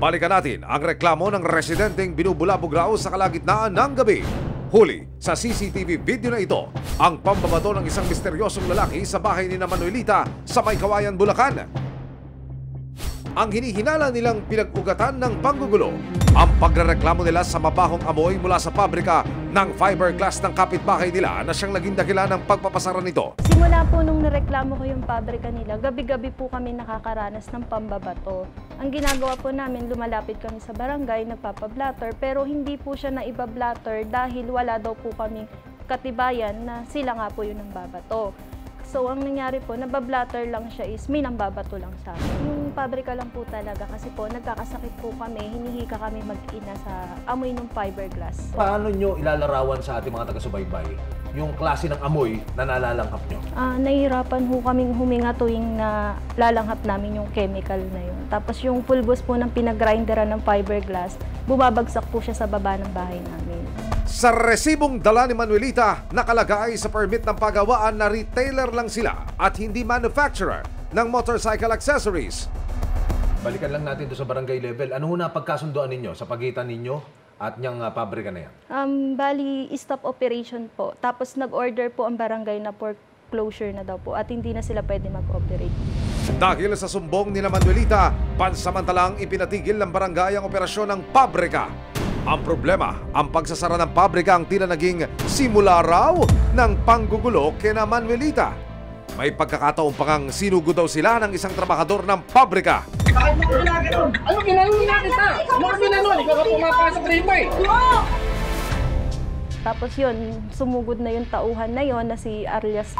Balikan natin ang reklamo ng residenteng binubulabog raw sa kalagitnaan ng gabi. Huli sa CCTV video na ito ang pambabato ng isang misteryosong lalaki sa bahay ni Manuelita sa May Kawayan, Bulacan. Ang hinihinala nilang pinag-ugatan ng panggugulo, ang pagrereklamo nila sa mabahong amoy mula sa pabrika ng fiberglass ng kapitbahay nila na siyang naging dahilan ng pagpapasara nito. Simula po nung nareklamo ko yung pabrika nila, gabi-gabi po kami nakakaranas ng pambabato. Ang ginagawa po namin, lumalapit kami sa barangay, nagpapablatter, pero hindi po siya naibablatter dahil wala daw po kaming katibayan na sila nga po yun ang babato. So, ang nangyari po, nabablatter lang siya is may nambabato lang sa amin. Yung pabrika lang po talaga kasi po, nagkakasakit po kami, hinihika kami mag-ina sa amoy ng fiberglass. Paano nyo ilalarawan sa ating mga taga-subaybay yung klase ng amoy na nalalanghap nyo? Nahihirapan po kaming huminga tuwing na lalanghap namin yung chemical na yun. Tapos yung pulbos po ng pinag-grinderan ng fiberglass, bumabagsak po siya sa baba ng bahay namin. Sa resibong dala ni Manuelita, nakalagay sa permit ng paggawaan na retailer lang sila at hindi manufacturer ng motorcycle accessories. Balikan lang natin doon sa barangay level. Ano na pagkasunduan ninyo sa pagitan ninyo at niyang pabrika na yan? Bali, stop operation po. Tapos nag-order po ang barangay na for closure na daw po at hindi na sila pwede mag-operate. Dahil sa sumbong ni Manuelita, pansamantalang ipinatigil ng barangay ang operasyon ng pabrika. Ang problema, ang pagsasara ng pabrika ang tila naging simula raw ng panggugulo kina Manuelita. May pagkakataon pa ngang sinugod daw sila ng isang trabahador ng pabrika. Bakit mo ginaganon? Ano ginaganon natin ta? Ano ka ginaganon? Ikaw ka pumapasok rin mo eh. Tapos yun, sumugod na yung tauhan na yon na si Arias.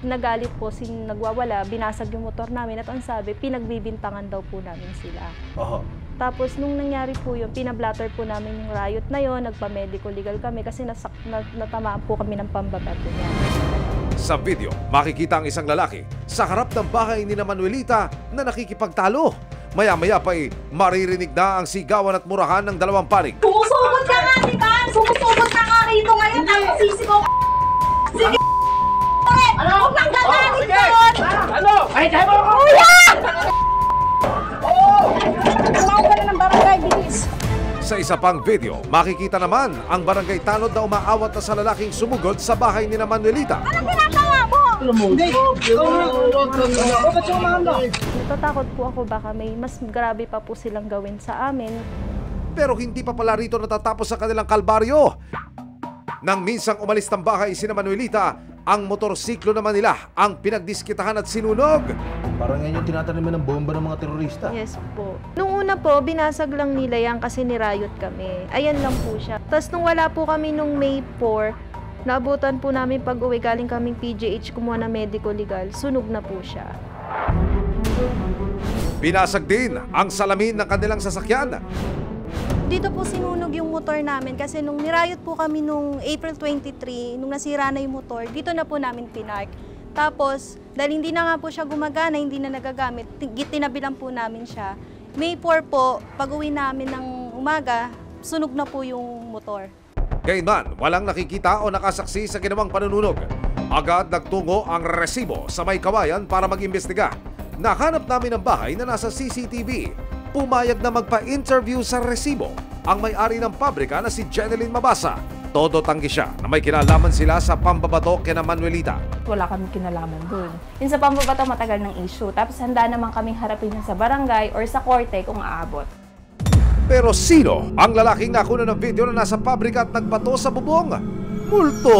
Nagalit po, nagwawala, binasag yung motor namin at ang sabi, pinagbibintangan daw po namin sila. Tapos nung nangyari po yun, pinablatter po namin yung riot na yon, nagpa-medical legal kami kasi natamaan po kami ng pambabato niya. Sa video, makikita ang isang lalaki sa harap ng bahay ni Manuelita na nakikipagtalo. Maya-maya pa maririnig na ang sigawan at murahan ng dalawang panig. Sumusugod ka nga, di ba? Sumusugod ka nga rito ngayon. Ako sisigaw. Sige! Huwag nang gagalit doon! Ano? Ay, kaya mo ako! Tumawag ka na ng barangay, bilis! Sa isa pang video, makikita naman ang barangay tanod na umaawat na sa lalaking sumugod sa bahay ni Manuelita. Anong ginagawa mo? Natatakot po ako baka may mas grabe pa po silang gawin sa amin. Pero hindi pa pala rito natatapos sa kanilang kalbaryo. Nang minsang umalis ng bahay si Manuelita, ang motorsiklo naman nila ang pinagdiskitahan at sinunog. Parang yan yung tinataniman ng bomba ng mga terorista. Yes po. Nung una po, binasag lang nila yan kasi nirayot kami. Ayan lang po siya. Tapos nung wala po kami nung May 4, naabutan po namin pag-uwi galing kaming PGH, kumuha na medical legal, sunog na po siya. Binasag din ang salamin ng kanilang sasakyan. Dito po sinunog yung motor namin kasi nung nirayot po kami nung April 23, nung nasira na yung motor, dito na po namin pinark. Tapos, dahil hindi na nga po siya gumagana, hindi na nagagamit, tinabi lang po namin siya. May 4 po, pag-uwi namin ng umaga, sunog na po yung motor. Gayunman, walang nakikita o nakasaksi sa ginawang panununog. Agad nagtungo ang resibo sa May Kawayan para mag-imbestiga. Nahanap namin ang bahay na nasa CCTV. Pumayag na magpa-interview sa resibo ang may-ari ng pabrika na si Jeneline Mabasa. Todo tanggi siya na may kinalaman sila sa pambabato kina Manuelita. Wala kami kinalaman dun. Yun sa pambabato matagal ng issue. Tapos handa naman kaming harapin yun sa barangay or sa korte kung aabot. Pero sino ang lalaking nakuna ng video na nasa pabrika at nagbato sa bubong? Multo?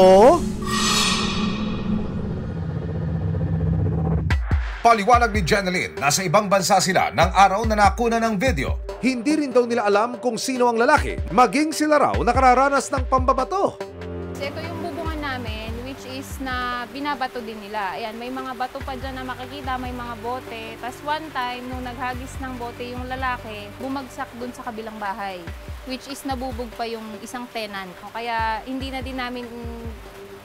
Paliwanag ni Jeneline, nasa ibang bansa sila ng araw na nakuna ng video. Hindi rin daw nila alam kung sino ang lalaki, maging sila raw nakararanas ng pambabato. Ito yung bubungan namin, which is na binabato din nila. Ayan, may mga bato pa dyan na makikita, may mga bote. Tapos one time, nung naghagis ng bote yung lalaki, bumagsak dun sa kabilang bahay, which is nabubog pa yung isang tenant. Kaya hindi na din namin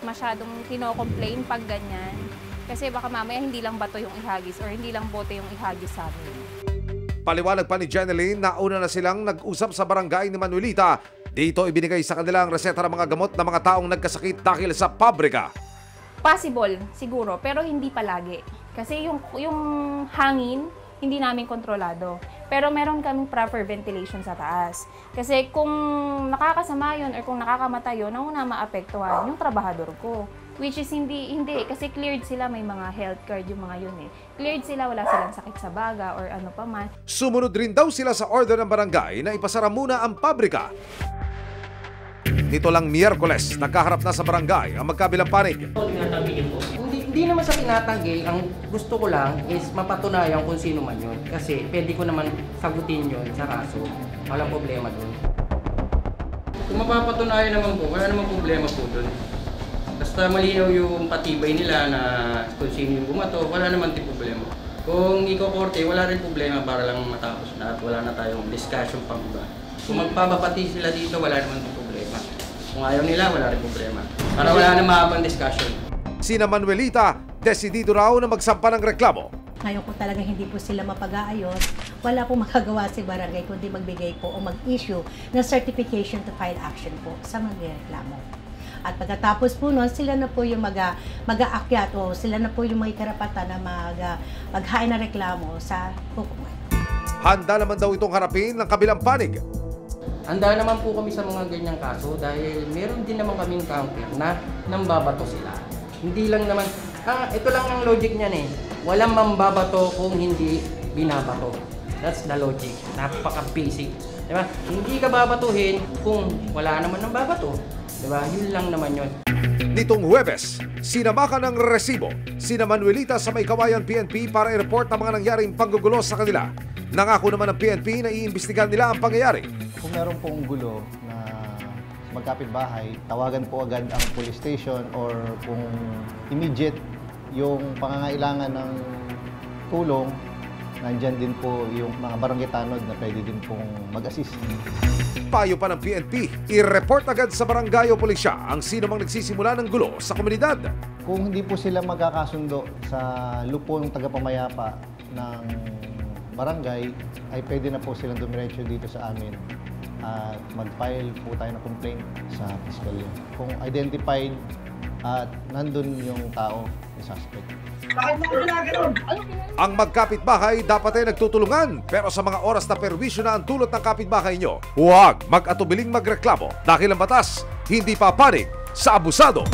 masyadong kino-complain pag ganyan. Kasi baka mamaya hindi lang bato yung ihagis or hindi lang bote yung ihagis sa amin. Paliwanag pa ni Jeneline na una na silang nag-usap sa barangay ni Manuelita. Dito ibinigay sa kanila ang reseta ng mga gamot ng mga taong nagkasakit dahil sa pabrika. Possible, siguro, pero hindi palagi. Kasi yung hangin, hindi namin kontrolado. Pero meron kaming proper ventilation sa taas. Kasi kung nakakasama yun or kung nakakamatay yun, ang una maapektuhan yung trabahador ko. Which is hindi, kasi cleared sila, may mga health card yung mga yun eh. Cleared sila, wala silang sakit sa baga or ano pa man. Sumunod rin daw sila sa order ng barangay na ipasara muna ang pabrika. Nito lang Miyerkules, nagkaharap na sa barangay ang magkabilang panig. Hindi naman sa tinatanggi, ang gusto ko lang is mapatunayan kung sino man yun. Kasi pwede ko naman sagutin yun sa kaso. Walang problema dun. Kung mapapatunayan naman po, wala namang problema po dun. Basta malinaw yung patibay nila na kung sino yung bumato, wala naman din problema. Kung iko-korte, wala rin problema para lang matapos na at wala na tayong discussion pang iba. Kung magpapapati sila dito, wala naman din problema. Kung ayaw nila, wala rin problema. Para wala na mahabang discussion. Sina Manuelita, desidido raw na magsampa ng reklamo. Ngayon kung talaga hindi po sila mapag-aayos, wala pong magagawa si barangay kundi magbigay po o mag-issue ng certification to file action po sa magreklamo. At pagkatapos po nun, sila na po yung mag-aakyat o sila na po yung may karapatan na maghain na reklamo sa hukuman. Handa naman daw itong harapin ng kabilang panig. Handa naman po kami sa mga ganyang kaso dahil meron din naman kaming counter na nambabato sila. Hindi lang naman, ito lang ang logic niyan eh. Walang mambabato kung hindi binabato. That's the logic. Napaka-basic. Diba? Hindi ka babatuhin kung wala naman nang babato. Diba? Yun lang naman yun. Nitong Huwebes, sinamakan ng resibo sina Manuelita sa May Kawayan PNP para i-report ang mga nangyaring panggugulo sa kanila. Nangako naman ng PNP na iimbestigahan nila ang pangyayari. Kung meron pong gulo na magkapitbahay, tawagan po agad ang police station or kung immediate yung pangangailangan ng tulong, nandyan din po yung mga barangay tanod na pwede din pong mag-assist. Payo pa ng PNP, i-report agad sa barangay o pulisya ang sino mang nagsisimula ng gulo sa komunidad. Kung hindi po sila magkakasundo sa lupon ng tagapamayapa ng barangay, ay pwede na po silang dumiretso dito sa amin at mag-file po tayo ng complaint sa piskalya. Kung identified at nandun yung tao, yung suspect. Ang magkapitbahay dapat ay nagtutulungan, pero sa mga oras na perwisyo na ang dulot ng kapitbahay nyo, huwag mag-atubiling magreklamo dahil ang batas hindi papanig sa abusado.